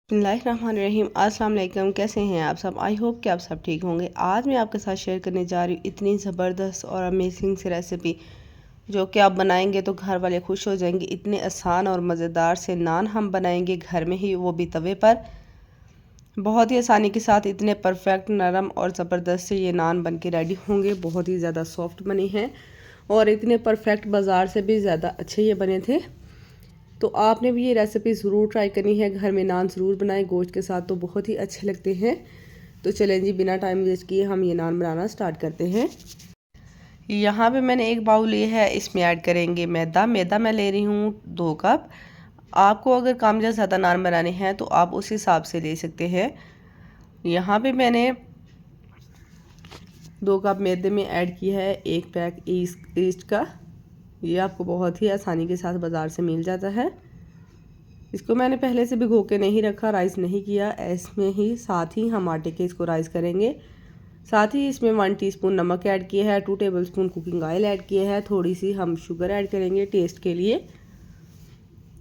बिस्मिल्लाहिर्रहमानिर्रहीम। अस्सलाम वालेकुम। कैसे हैं आप सब? आई होप कि आप सब ठीक होंगे। आज मैं आपके साथ शेयर करने जा रही हूँ इतनी ज़बरदस्त और अमेजिंग सी रेसिपी जो कि आप बनाएंगे तो घर वाले खुश हो जाएंगे। इतने आसान और मज़ेदार से नान हम बनाएंगे घर में ही, वो भी तवे पर। बहुत ही आसानी के साथ इतने परफेक्ट, नरम और ज़बरदस्त से ये नान बन के रेडी होंगे। बहुत ही ज़्यादा सॉफ्ट बने हैं और इतने परफेक्ट, बाज़ार से भी ज़्यादा अच्छे ये बने थे। तो आपने भी ये रेसिपी ज़रूर ट्राई करनी है। घर में नान ज़रूर बनाएं गोश्त के साथ, तो बहुत ही अच्छे लगते हैं। तो चलें जी, बिना टाइम वेस्ट किए हम ये नान बनाना स्टार्ट करते हैं। यहाँ पे मैंने एक बाउल लिया है, इसमें ऐड करेंगे मैदा। मैदा मैं ले रही हूँ 2 कप। आपको अगर कम या ज़्यादा नान बनाने हैं तो आप उस हिसाब से ले सकते हैं। यहाँ पे मैंने 2 कप मैदे में ऐड किया है 1 पैक ईस्ट का। ये आपको बहुत ही आसानी के साथ बाज़ार से मिल जाता है। इसको मैंने पहले से भिगो के नहीं रखा, राइस नहीं किया। इसमें ही साथ ही हम आटे के इसको राइस करेंगे। साथ ही इसमें 1 टीस्पून नमक ऐड किया है, 2 टेबलस्पून कुकिंग ऑयल ऐड किया है, थोड़ी सी हम शुगर ऐड करेंगे टेस्ट के लिए।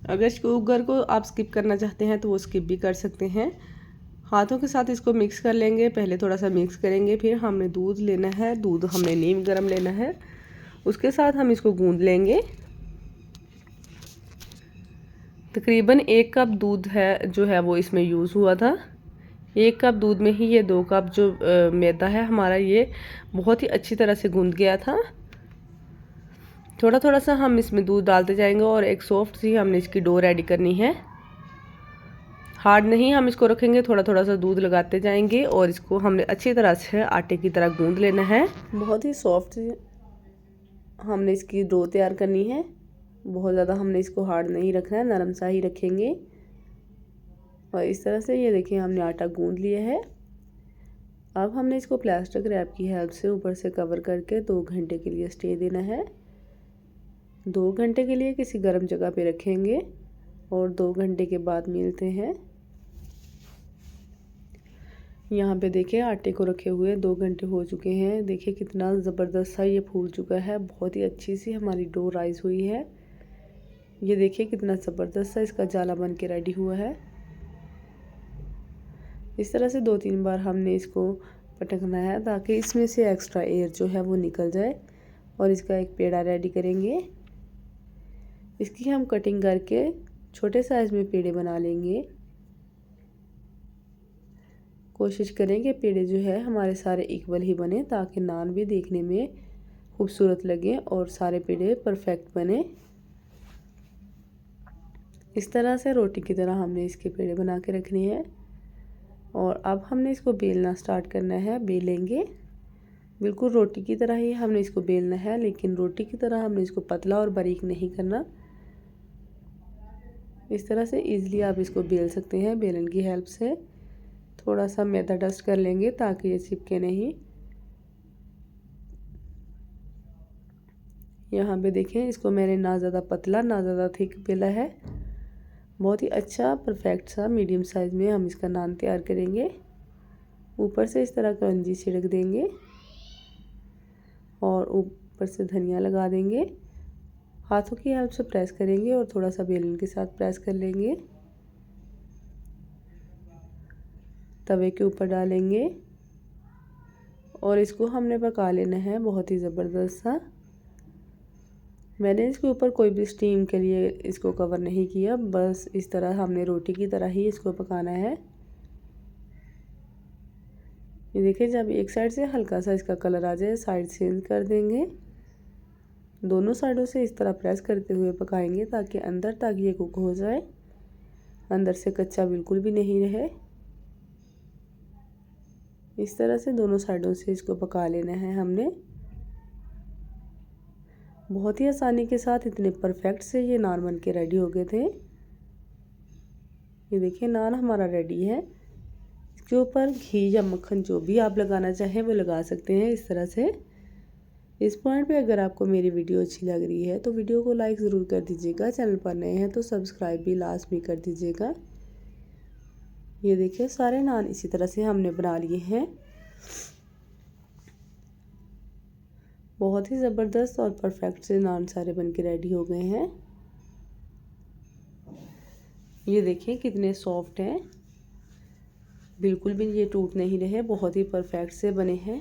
अगर शुगर को आप स्किप करना चाहते हैं तो वो स्किप भी कर सकते हैं। हाथों के साथ इसको मिक्स कर लेंगे। पहले थोड़ा सा मिक्स करेंगे, फिर हमने दूध लेना है। दूध हमने नीम गर्म लेना है, उसके साथ हम इसको गूंद लेंगे। तकरीबन 1 कप दूध है जो है वो इसमें यूज़ हुआ था। 1 कप दूध में ही ये 2 कप जो मैदा है हमारा, ये बहुत ही अच्छी तरह से गूंद गया था। थोड़ा थोड़ा सा हम इसमें दूध डालते जाएंगे और एक सॉफ्ट सी हमने इसकी डो रेडी करनी है। हार्ड नहीं हम इसको रखेंगे, थोड़ा थोड़ा सा दूध लगाते जाएंगे और इसको हमने अच्छी तरह से आटे की तरह गूंद लेना है। बहुत ही सॉफ्ट हमने इसकी डो तैयार करनी है। बहुत ज़्यादा हमने इसको हार्ड नहीं रखना है, नरम सा ही रखेंगे। और इस तरह से ये देखिए हमने आटा गूंद लिया है। अब हमने इसको प्लास्टिक रैप की हेल्प से ऊपर से कवर करके 2 घंटे के लिए स्टे देना है। 2 घंटे के लिए किसी गर्म जगह पे रखेंगे और 2 घंटे के बाद मिलते हैं। यहाँ पे देखिए आटे को रखे हुए 2 घंटे हो चुके हैं। देखिए कितना ज़बरदस्त सा ये फूल चुका है। बहुत ही अच्छी सी हमारी डो राइस हुई है। ये देखिए कितना ज़बरदस्त सा इसका जाला बन के रेडी हुआ है। इस तरह से 2-3 बार हमने इसको पटकना है ताकि इसमें से एक्स्ट्रा एयर जो है वो निकल जाए। और इसका एक पेड़ा रेडी करेंगे। इसकी हम कटिंग करके छोटे साइज़ में पेड़े बना लेंगे। कोशिश करें कि पेड़े जो है हमारे सारे इक्वल ही बने ताकि नान भी देखने में खूबसूरत लगे और सारे पेड़े परफेक्ट बने। इस तरह से रोटी की तरह हमने इसके पेड़े बना के रखने हैं। और अब हमने इसको बेलना स्टार्ट करना है। बेलेंगे बिल्कुल रोटी की तरह ही हमने इसको बेलना है, लेकिन रोटी की तरह हमने इसको पतला और बारीक नहीं करना। इस तरह से इजीली आप इसको बेल सकते हैं बेलन की हेल्प से। थोड़ा सा मैदा डस्ट कर लेंगे ताकि ये चिपके नहीं। यहाँ पे देखें इसको मैंने ना ज़्यादा पतला ना ज़्यादा थिक बेला है। बहुत ही अच्छा परफेक्ट सा मीडियम साइज़ में हम इसका नान तैयार करेंगे। ऊपर से इस तरह करंजी छिड़क देंगे और ऊपर से धनिया लगा देंगे। हाथों की हेल्प से प्रेस करेंगे और थोड़ा सा बेलन के साथ प्रेस कर लेंगे। तवे के ऊपर डालेंगे और इसको हमने पका लेना है बहुत ही ज़बरदस्त सा। मैंने इसके ऊपर कोई भी स्टीम के लिए इसको कवर नहीं किया, बस इस तरह हमने रोटी की तरह ही इसको पकाना है। ये देखिए जब एक साइड से हल्का सा इसका कलर आ जाए साइड चेंज कर देंगे। दोनों साइडों से इस तरह प्रेस करते हुए पकाएंगे ताकि अंदर तक ये कुक हो जाए, अंदर से कच्चा बिल्कुल भी नहीं रहे। इस तरह से दोनों साइडों से इसको पका लेना है हमने। बहुत ही आसानी के साथ इतने परफेक्ट से ये नान बन के रेडी हो गए थे। ये देखिए नान हमारा रेडी है। इसके ऊपर घी या मक्खन जो भी आप लगाना चाहें वो लगा सकते हैं इस तरह से। इस पॉइंट पे अगर आपको मेरी वीडियो अच्छी लग रही है तो वीडियो को लाइक ज़रूर कर दीजिएगा। चैनल पर नए हैं तो सब्सक्राइब भी लास्ट में कर दीजिएगा। ये देखिए सारे नान इसी तरह से हमने बना लिए हैं। बहुत ही ज़बरदस्त और परफेक्ट से नान सारे बन के रेडी हो गए हैं। ये देखिए कितने सॉफ्ट हैं। बिल्कुल भी ये टूट नहीं रहे, बहुत ही परफेक्ट से बने हैं।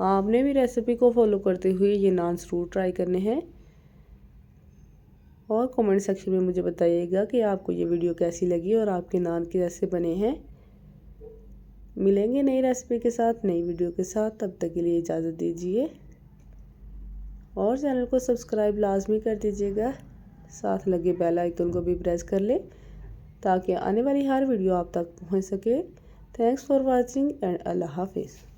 आपने भी रेसिपी को फॉलो करते हुए ये नान ज़रूर ट्राई करने हैं और कमेंट सेक्शन में मुझे बताइएगा कि आपको ये वीडियो कैसी लगी और आपके नान कैसे बने हैं। मिलेंगे नई रेसिपी के साथ, नई वीडियो के साथ। तब तक के लिए इजाज़त दीजिए और चैनल को सब्सक्राइब लाजमी कर दीजिएगा। साथ लगे बेल आइकन को भी प्रेस कर ले ताकि आने वाली हर वीडियो आप तक पहुंच सके। थैंक्स फॉर वॉचिंग एंड अल्लाह हाफिज़।